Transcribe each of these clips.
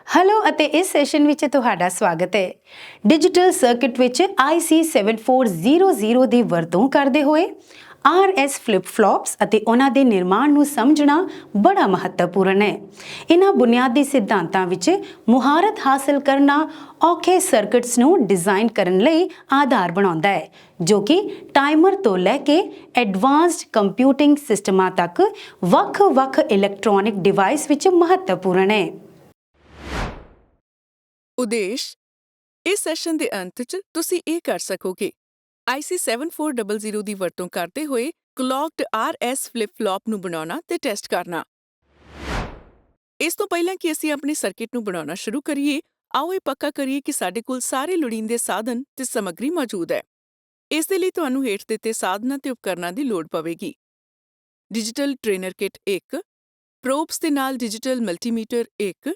Hello ਅਤੇ ਇਸ session ਵਿੱਚ ਤੁਹਾਡਾ ਸਵਾਗਤ ਹੈ। ਡਿਜੀਟਲ ਸਰਕਟ ਵਿੱਚ IC7400 ਦੀ ਵਰਤੋਂ ਕਰਦੇ ਹੋਏ RS ਫਲਿਪ ਫਲॉप्स ਅਤੇ ਉਹਨਾਂ ਦੇ ਨਿਰਮਾਣ ਨੂੰ ਸਮਝਣਾ ਬੜਾ ਮਹੱਤਵਪੂਰਨ ਹੈ। ਇਹਨਾਂ ਬੁਨਿਆਦੀ ਸਿਧਾਂਤਾਂ ਵਿੱਚ ਮੁਹਾਰਤ ਹਾਸਲ ਕਰਨਾ ਔਖੇ ਸਰਕਟਸ ਨੂੰ ਡਿਜ਼ਾਈਨ ਕਰਨ ਲਈ ਆਧਾਰ ਬਣਾਉਂਦਾ ਹੈ, ਜੋ ਕਿ ਟਾਈਮਰ ਤੋਂ ਲੈ ਕੇ ਐਡਵਾਂਸਡ ਕੰਪਿਊਟਿੰਗ ਸਿਸਟਮਾਂ ਤੱਕ ਵੱਖ-ਵੱਖ ਇਲੈਕਟ੍ਰੋਨਿਕ ਡਿਵਾਈਸ ਵਿੱਚ ਮਹੱਤਵਪੂਰਨ ਹੈ। ਉਦੇਸ਼ ਇਸ ਸੈਸ਼ਨ ਦੇ ਅੰਤ 'ਚ ਤੁਸੀਂ ਇਹ ਕਰ ਸਕੋਗੇ। IC7400 ਦੀ ਵਰਤੋਂ ਕਰਦੇ ਹੋਏ ਕਲੌਕਡ RS ਫਲਿਪ ਫਲॉप ਨੂੰ ਬਣਾਉਣਾ ਤੇ ਟੈਸਟ ਕਰਨਾ। ਇਸ ਤੋਂ ਪਹਿਲਾਂ ਕਿ ਅਸੀਂ ਆਪਣੇ ਸਰਕਟ ਨੂੰ ਬਣਾਉਣਾ ਸ਼ੁਰੂ ਕਰੀਏ, ਆਓ ਇਹ ਪੱਕਾ ਕਰੀਏ ਕਿ ਸਾਡੇ ਕੋਲ ਸਾਰੇ ਲੋੜੀਂਦੇ ਸਾਧਨ ਤੇ ਸਮੱਗਰੀ ਮੌਜੂਦ ਹੈ। ਇਸ ਦੇ ਲਈ ਤੁਹਾਨੂੰ ਹੇਠ ਦਿੱਤੇ ਸਾਧਨਾਂ ਤੇ ਉਪਕਰਨਾਂ ਦੀ ਲੋੜ ਪਵੇਗੀ। ਡਿਜੀਟਲ ਟ੍ਰੇਨਰ ਕਿਟ 1, ਪ੍ਰੋਬਸ ਦੇ ਨਾਲ ਡਿਜੀਟਲ ਮਲਟੀਮੀਟਰ 1,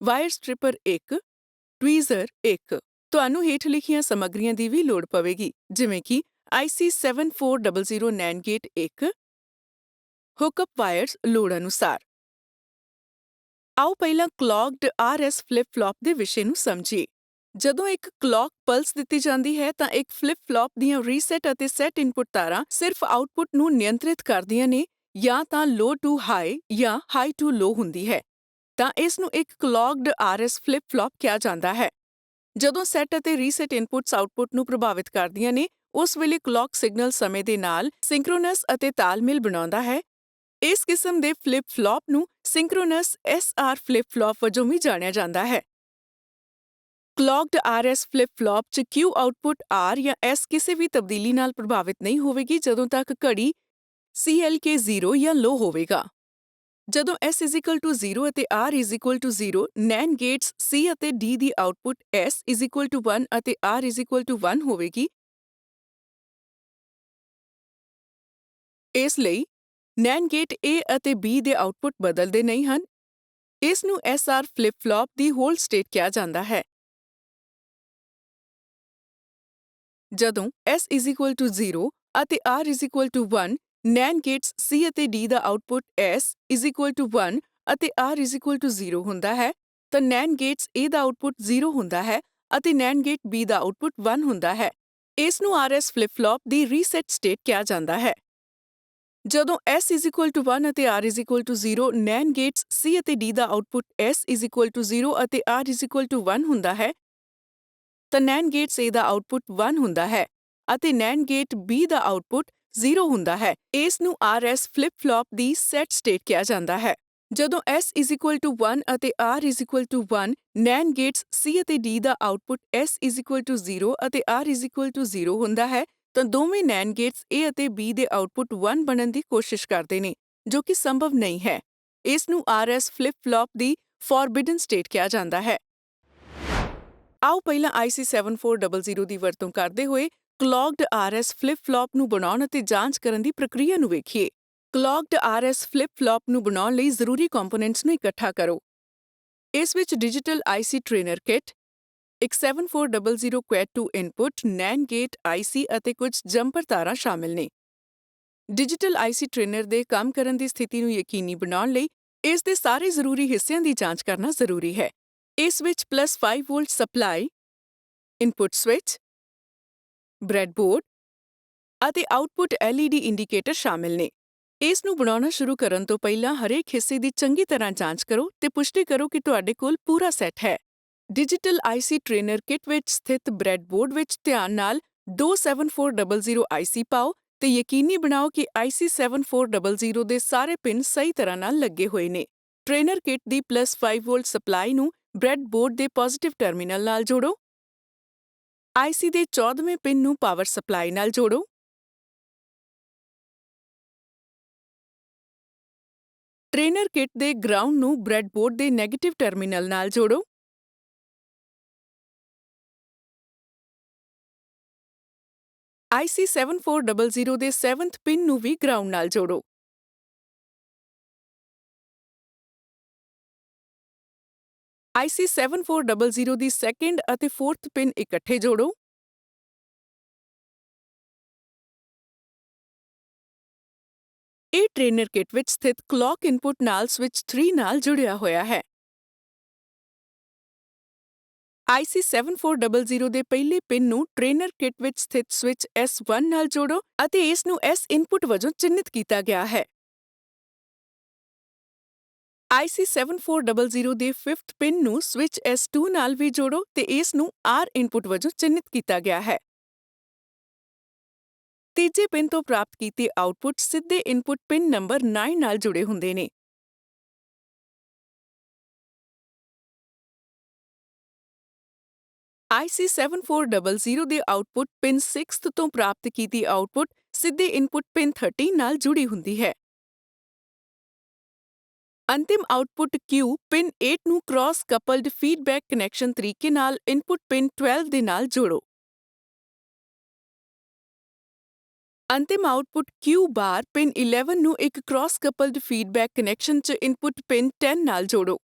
ਵਾਇਰ ਸਟ੍ਰਿਪਰ 1, ਟਵੀਜ਼ਰ 1। ਤੁਹਾਨੂੰ ਹੇਠ ਲਿਖੀਆਂ ਸਮੱਗਰੀਆਂ ਦੀ ਵੀ ਲੋੜ ਪਵੇਗੀ, ਜਿਵੇਂ ਕਿ IC7400 NAND ਗੇਟ 1, ਹੁੱਕਅਪ ਵਾਇਰਸ ਲੋੜ ਅਨੁਸਾਰ। ਆਓ ਪਹਿਲਾਂ ਕਲੌਕਡ RS ਫਲਿਪ ਫਲॉप ਦੇ ਵਿਸ਼ੇ ਨੂੰ ਸਮਝੀਏ। ਜਦੋਂ ਇੱਕ ਕਲੌਕ ਪਲਸ ਦਿੱਤੀ ਜਾਂਦੀ ਹੈ ਤਾਂ ਇੱਕ ਫਲਿਪ ਫਲॉप ਦੀਆਂ ਰੀਸੈਟ ਅਤੇ ਸੈਟ ਇਨਪੁਟ ਤਾਰਾਂ ਸਿਰਫ ਆਉਟਪੁੱਟ ਨੂੰ ਨਿਯੰਤਰਿਤ ਕਰਦੀਆਂ ਨੇ, ਜਾਂ ਤਾਂ ਲੋ ਟੂ ਹਾਈ ਜਾਂ ਹਾਈ ਟੂ ਲੋ ਹੁੰਦੀ ਹੈ, ਤਾਂ ਇਸ ਨੂੰ ਇੱਕ ਕਲੌਕਡ RS ਫਲਿਪ ਫਲॉप ਕਿਹਾ ਜਾਂਦਾ ਹੈ। ਜਦੋਂ ਸੈਟ ਅਤੇ ਰੀਸੈਟ ਇਨਪੁਟਸ ਆਉਟਪੁੱਟ ਨੂੰ ਪ੍ਰਭਾਵਿਤ ਕਰਦੀਆਂ ਨੇ, ਉਸ ਵੇਲੇ ਕਲੌਕ ਸਿਗਨਲ ਸਮੇਂ ਦੇ ਨਾਲ ਸਿੰਕ੍ਰੋਨਸ ਅਤੇ ਤਾਲਮੇਲ ਬਣਾਉਂਦਾ ਹੈ। ਇਸ ਕਿਸਮ ਦੇ ਫਲਿਪ ਫਲॉप ਨੂੰ ਸਿੰਕ੍ਰੋਨਸ SR ਫਲਿਪ ਫਲॉप ਵਜੋਂ ਵੀ ਜਾਣਿਆ ਜਾਂਦਾ ਹੈ। ਕਲੌਕਡ RS ਫਲਿਪ ਫਲॉप 'ਚ Q ਆਉਟਪੁੱਟ R ਜਾਂ S ਕਿਸੇ ਵੀ ਤਬਦੀਲੀ ਨਾਲ ਪ੍ਰਭਾਵਿਤ ਨਹੀਂ ਹੋਵੇਗੀ ਜਦੋਂ ਤੱਕ ਘੜੀ CLK 0 ਜਾਂ ਲੋ ਹੋਵੇਗਾ। ਜਦੋਂ S=0 ਅਤੇ R=0, NAND ਗੇਟਸ C ਅਤੇ D ਦੀ ਆਉਟਪੁੱਟ S=1 ਅਤੇ R=1 ਹੋਵੇਗੀ। ਇਸ ਲਈ NAND ਗੇਟ A ਅਤੇ B ਦੇ ਆਉਟਪੁੱਟ ਬਦਲਦੇ ਨਹੀਂ ਹਨ। ਇਸ ਨੂੰ SR ਫਲਿਪ ਫਲॉप ਦੀ ਹੋਲਡ ਸਟੇਟ ਕਿਹਾ ਜਾਂਦਾ ਹੈ। ਜਦੋਂ S=0 ਅਤੇ R=1, NAND ਗੇਟਸ C ਅਤੇ D ਦਾ ਆਉਟਪੁੱਟ S=1 ਅਤੇ R=0 ਹੁੰਦਾ ਹੈ, ਤਾਂ NAND Gates A the output 0 ਹੁੰਦਾ ਹੈ ਅਤੇ NAND ਗੇਟ B ਦਾ ਆਉਟਪੁੱਟ 1 ਹੁੰਦਾ ਹੈ। ਇਸ ਨੂੰ RS ਫਲਿਪ ਫਲॉप ਦੀ ਰੀਸੈਟ ਸਟੇਟ ਕਿਹਾ ਜਾਂਦਾ ਹੈ। ਜਦੋਂ S=1 ਅਤੇ R=0, NAND ਗੇਟਸ C ਅਤੇ D ਦਾ ਆਉਟਪੁੱਟ S=0 ਅਤੇ R=1 ਹੁੰਦਾ ਹੈ, ਤਾਂ NAND Gates A the output 1 ਹੁੰਦਾ ਹੈ ਅਤੇ NAND ਗੇਟ B ਦਾ ਆਉਟਪੁੱਟ 0 ਹੁੰਦਾ ਹੈ। ਇਸ ਨੂੰ RS ਫਲਿਪ ਫਲॉप ਦੀ ਸੈਟ ਸਟੇਟ ਕਿਹਾ ਜਾਂਦਾ ਹੈ। ਜਦੋਂ S=1 ਅਤੇ R=1, NAND ਗੇਟਸ C ਅਤੇ D ਦਾ ਆਉਟਪੁੱਟ S=0 ਅਤੇ R=0 ਹੁੰਦਾ ਹੈ, ਤਾਂ ਦੋਵੇਂ NAND ਗੇਟਸ A ਅਤੇ B ਦੇ ਆਉਟਪੁੱਟ 1 ਬਣਨ ਦੀ ਕੋਸ਼ਿਸ਼ ਕਰਦੇ ਨੇ, ਜੋ ਕਿ ਸੰਭਵ ਨਹੀਂ ਹੈ। ਇਸ ਨੂੰ RS ਫਲਿਪ ਫਲॉप ਦੀ ਫੋਰਬਿਡਨ ਸਟੇਟ ਕਿਹਾ ਜਾਂਦਾ ਹੈ। ਆਓ ਪਹਿਲਾਂ IC7400 ਦੀ ਵਰਤੋਂ ਕਰਦੇ ਹੋਏ ਕਲੌਕਡ RS ਫਲਿਪ ਫਲॉप ਨੂੰ ਬਣਾਉਣ ਅਤੇ ਜਾਂਚ ਕਰਨ ਦੀ ਪ੍ਰਕਿਰਿਆ ਨੂੰ ਵੇਖੀਏ। ਕਲੌਕਡ RS ਫਲਿਪ ਫਲॉप ਨੂੰ ਬਣਾਉਣ ਲਈ ਜ਼ਰੂਰੀ ਕੰਪੋਨੈਂਟਸ ਨੂੰ ਇਕੱਠਾ ਕਰੋ। ਇਸ ਵਿੱਚ ਡਿਜੀਟਲ IC ਟ੍ਰੇਨਰ ਕਿਟ, ਇੱਕ 7400 ਕੁਐਡ 2 ਇਨਪੁਟ NAND ਗੇਟ IC ਅਤੇ ਕੁਝ ਜੰਪਰ ਤਾਰਾਂ ਸ਼ਾਮਿਲ ਨੇ। ਡਿਜੀਟਲ IC ਟ੍ਰੇਨਰ ਦੇ ਕੰਮ ਕਰਨ ਦੀ ਸਥਿਤੀ ਨੂੰ ਯਕੀਨੀ ਬਣਾਉਣ ਲਈ ਇਸ ਦੇ ਸਾਰੇ ਜ਼ਰੂਰੀ ਹਿੱਸਿਆਂ ਦੀ ਜਾਂਚ ਕਰਨਾ ਜ਼ਰੂਰੀ ਹੈ। ਇਸ ਵਿੱਚ +5 ਵੋਲਟ ਸਪਲਾਈ, ਇਨਪੁੱਟ ਸਵਿਚ, ਬ੍ਰੈਡਬੋਰਡ ਅਤੇ ਆਉਟਪੁੱਟ LED ਇੰਡੀਕੇਟਰ ਸ਼ਾਮਿਲ ਨੇ। ਇਸ ਨੂੰ ਬਣਾਉਣਾ ਸ਼ੁਰੂ ਕਰਨ ਤੋਂ ਪਹਿਲਾਂ ਹਰੇਕ ਹਿੱਸੇ ਦੀ ਚੰਗੀ ਤਰ੍ਹਾਂ ਜਾਂਚ ਕਰੋ ਤੇ ਪੁਸ਼ਟੀ ਕਰੋ ਕਿ ਤੁਹਾਡੇ ਕੋਲ ਪੂਰਾ ਸੈੱਟ ਹੈ। ਡਿਜੀਟਲ IC ਟ੍ਰੇਨਰ ਕਿਟ ਵਿੱਚ ਸਥਿਤ ਬ੍ਰੈਡਬੋਰਡ ਵਿੱਚ ਧਿਆਨ ਨਾਲ ਦੋ 7400 IC ਪਾਓ ਤੇ ਯਕੀਨੀ ਬਣਾਓ ਕਿ IC7400 ਦੇ ਸਾਰੇ ਪਿਨ ਸਹੀ ਤਰ੍ਹਾਂ ਨਾਲ ਲੱਗੇ ਹੋਏ ਨੇ। ਟ੍ਰੇਨਰ ਕਿਟ ਦੀ +5 ਵੋਲਟ ਸਪਲਾਈ ਨੂੰ ਬ੍ਰੈਡਬੋਰਡ ਦੇ ਪੋਜ਼ਿਟਿਵ ਟਰਮੀਨਲ ਨਾਲ ਜੋੜੋ। IC ਦੇ 14ਵੇਂ ਪਿਨ ਨੂੰ ਪਾਵਰ ਸਪਲਾਈ ਨਾਲ ਜੋੜੋ। ਟ੍ਰੇਨਰ ਕਿਟ ਦੇ ਗਰਾਊਂਡ ਨੂੰ ਬ੍ਰੈਡਬੋਰਡ ਦੇ ਨੈਗੇਟਿਵ ਟਰਮੀਨਲ ਨਾਲ ਜੋੜੋ। IC7400 ਦੇ 7th ਪਿਨ ਨੂੰ ਵੀ ਗਰਾਊਂਡ ਨਾਲ ਜੋੜੋ। IC7400 ਦੀ 2nd ਅਤੇ 4th ਪਿਨ ਇਕੱਠੇ ਜੋੜੋ। ਇਹ ਟ੍ਰੇਨਰ ਕਿਟ ਵਿੱਚ ਸਥਿਤ ਕਲੌਕ ਇਨਪੁੱਟ ਨਾਲ ਸਵਿਚ 3 ਨਾਲ ਜੁੜਿਆ ਹੋਇਆ ਹੈ। IC7400 ਦੇ ਪਹਿਲੇ ਪਿੰਨ ਨੂੰ ਟ੍ਰੇਨਰ ਕਿਟ ਵਿੱਚ ਸਥਿਤ ਸਵਿਚ S1 ਨਾਲ ਜੋੜੋ ਅਤੇ ਇਸ ਨੂੰ S ਇਨਪੁਟ ਵਜੋਂ ਚਿੰਨ੍ਹਿਤ ਕੀਤਾ ਗਿਆ ਹੈ। IC7400 ਦੇ 5th ਪਿੰਨ ਨੂੰ ਸਵਿਚ S2 ਨਾਲ ਵੀ ਜੋੜੋ ਤੇ ਇਸ ਨੂੰ R ਇਨਪੁਟ ਵਜੋਂ ਚਿੰਨ੍ਹਿਤ ਕੀਤਾ ਗਿਆ ਹੈ। ਤੀਜੇ ਪਿੰਨ ਤੋਂ ਪ੍ਰਾਪਤ ਕੀਤੇ ਆਉਟਪੁੱਟ ਸਿੱਧੇ ਇਨਪੁਟ ਪਿੰਨ ਨੰਬਰ 9 ਨਾਲ ਜੁੜੇ ਹੁੰਦੇ ਨੇ। IC7400 ਦੇ ਆਉਟਪੁੱਟ ਪਿਨ 6th ਤੋਂ ਪ੍ਰਾਪਤ ਕੀਤੀ ਆਉਟਪੁੱਟ ਸਿੱਧੇ ਇਨਪੁਟ ਪਿਨ 13 ਨਾਲ ਜੁੜੀ ਹੁੰਦੀ ਹੈ। ਅੰਤਿਮ ਆਉਟਪੁੱਟ Q ਪਿਨ 8 ਨੂੰ ਕ੍ਰਾਸ ਕਪਲਡ ਫੀਡਬੈਕ ਕਨੈਕਸ਼ਨ ਤਰੀਕੇ ਨਾਲ ਇਨਪੁਟ ਪਿਨ 12 ਦੇ ਨਾਲ ਜੋੜੋ। ਅੰਤਿਮ ਆਉਟਪੁੱਟ Q ਬਾਰ ਪਿਨ 11 ਨੂੰ ਇੱਕ ਕ੍ਰਾਸ ਕਪਲਡ ਫੀਡਬੈਕ ਕਨੈਕਸ਼ਨ 'ਚ ਇਨਪੁਟ ਪਿਨ 10 ਨਾਲ ਜੋੜੋ।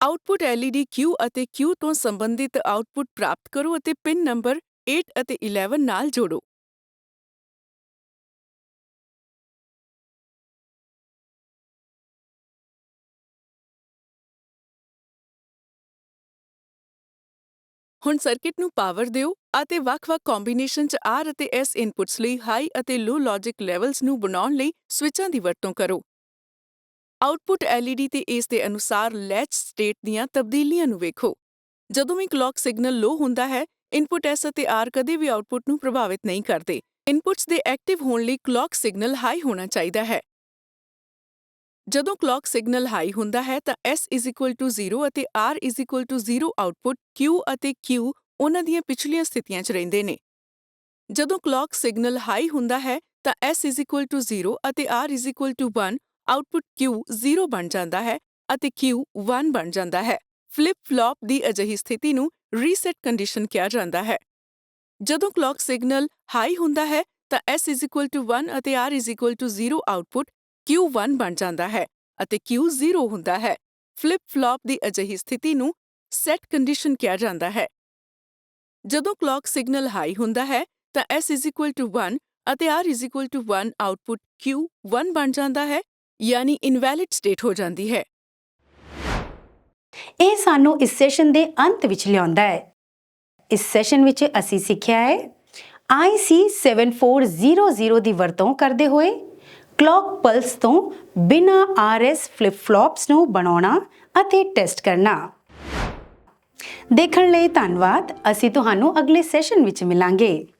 ਆਉਟਪੁੱਟ LED Q ਅਤੇ Q ਤੋਂ ਸੰਬੰਧਿਤ ਆਉਟਪੁੱਟ ਪ੍ਰਾਪਤ ਕਰੋ ਅਤੇ ਪਿਨ ਨੰਬਰ 8 ਅਤੇ 11 ਨਾਲ ਜੋੜੋ। ਹੁਣ ਸਰਕਿਟ ਨੂੰ ਪਾਵਰ ਦਿਓ ਅਤੇ ਵੱਖ-ਵੱਖ ਕੰਬੀਨੇਸ਼ਨ 'ਚ R ਅਤੇ S ਇਨਪੁਟਸ ਲਈ ਹਾਈ ਅਤੇ ਲੋ ਲੌਜਿਕ ਲੈਵਲਸ ਨੂੰ ਬਣਾਉਣ ਲਈ ਸਵਿਚਾਂ ਦੀ ਵਰਤੋਂ ਕਰੋ। ਆਉਟਪੁੱਟ LED ਤੇ ਇਸ ਦੇ ਅਨੁਸਾਰ ਲੈਚ ਸਟੇਟ ਦੀਆਂ ਤਬਦੀਲੀਆਂ ਨੂੰ ਵੇਖੋ। ਜਦੋਂ ਵੀ ਕਲੌਕ ਸਿਗਨਲ ਲੋ ਹੁੰਦਾ ਹੈ, ਇਨਪੁਟ S ਅਤੇ R ਕਦੇ ਵੀ ਆਉਟਪੁੱਟ ਨੂੰ ਪ੍ਰਭਾਵਿਤ ਨਹੀਂ ਕਰਦੇ। ਇਨਪੁਟਸ ਦੇ ਐਕਟਿਵ ਹੋਣ ਲਈ ਕਲੌਕ ਸਿਗਨਲ ਹਾਈ ਹੋਣਾ ਚਾਹੀਦਾ ਹੈ। ਜਦੋਂ ਕਲੌਕ ਸਿਗਨਲ ਹਾਈ ਹੁੰਦਾ ਹੈ ਤਾਂ S=0 ਅਤੇ R=0 ਆਉਟਪੁੱਟ Q ਅਤੇ Q ਉਹਨਾਂ ਦੀਆਂ ਪਿਛਲੀਆਂ ਸਥਿਤੀਆਂ 'ਚ ਰਹਿੰਦੇ ਨੇ। ਜਦੋਂ ਕਲੌਕ ਸਿਗਨਲ ਹਾਈ ਹੁੰਦਾ ਹੈ ਤਾਂ S=0 ਅਤੇ R=1 ਆਉਟਪੁੱਟ Q 0 ਬਣ ਜਾਂਦਾ ਹੈ ਅਤੇ Q 1 ਬਣ ਜਾਂਦਾ ਹੈ। ਫਲਿਪ ਫਲੌਪ ਦੀ ਅਜਿਹੀ ਸਥਿਤੀ ਨੂੰ ਰੀਸੈਟ ਕੰਡੀਸ਼ਨ ਕਿਹਾ ਜਾਂਦਾ ਹੈ। ਜਦੋਂ ਕਲੌਕ ਸਿਗਨਲ ਹਾਈ ਹੁੰਦਾ ਹੈ ਤਾਂ S=1 ਅਤੇ R=0 ਆਉਟਪੁੱਟ Q1 ਬਣ ਜਾਂਦਾ ਹੈ ਅਤੇ Q 0 ਹੁੰਦਾ ਹੈ। ਫਲਿਪ ਫਲੌਪ ਦੀ ਅਜਿਹੀ ਸਥਿਤੀ ਨੂੰ ਸੈਟ ਕੰਡੀਸ਼ਨ ਕਿਹਾ ਜਾਂਦਾ ਹੈ। ਜਦੋਂ ਕਲੌਕ ਸਿਗਨਲ ਹਾਈ ਹੁੰਦਾ ਹੈ ਤਾਂ S=1 ਅਤੇ R=1 ਆਉਟਪੁੱਟ Q1 ਬਣ ਜਾਂਦਾ ਹੈ, ਯਾਨੀ ਇਨਵੈਲਿਡ ਸਟੇਟ ਹੋ ਜਾਂਦੀ ਹੈ। ਇਹ ਸਾਨੂੰ ਇਸ ਸੈਸ਼ਨ ਦੇ ਅੰਤ ਵਿੱਚ ਲਿਆਉਂਦਾ ਹੈ। ਇਸ ਸੈਸ਼ਨ ਵਿੱਚ ਅਸੀਂ ਸਿੱਖਿਆ ਹੈ IC7400 ਦੀ ਵਰਤੋਂ ਕਰਦੇ ਹੋਏ ਕਲੌਕ ਪਲਸ ਤੋਂ ਬਿਨਾਂ RS ਫਲਿਪ ਫਲੌਪਸ ਨੂੰ ਬਣਾਉਣਾ ਅਤੇ ਟੈਸਟ ਕਰਨਾ। ਦੇਖਣ ਲਈ ਧੰਨਵਾਦ। ਅਸੀਂ ਤੁਹਾਨੂੰ ਅਗਲੇ ਸੈਸ਼ਨ ਵਿੱਚ ਮਿਲਾਂਗੇ।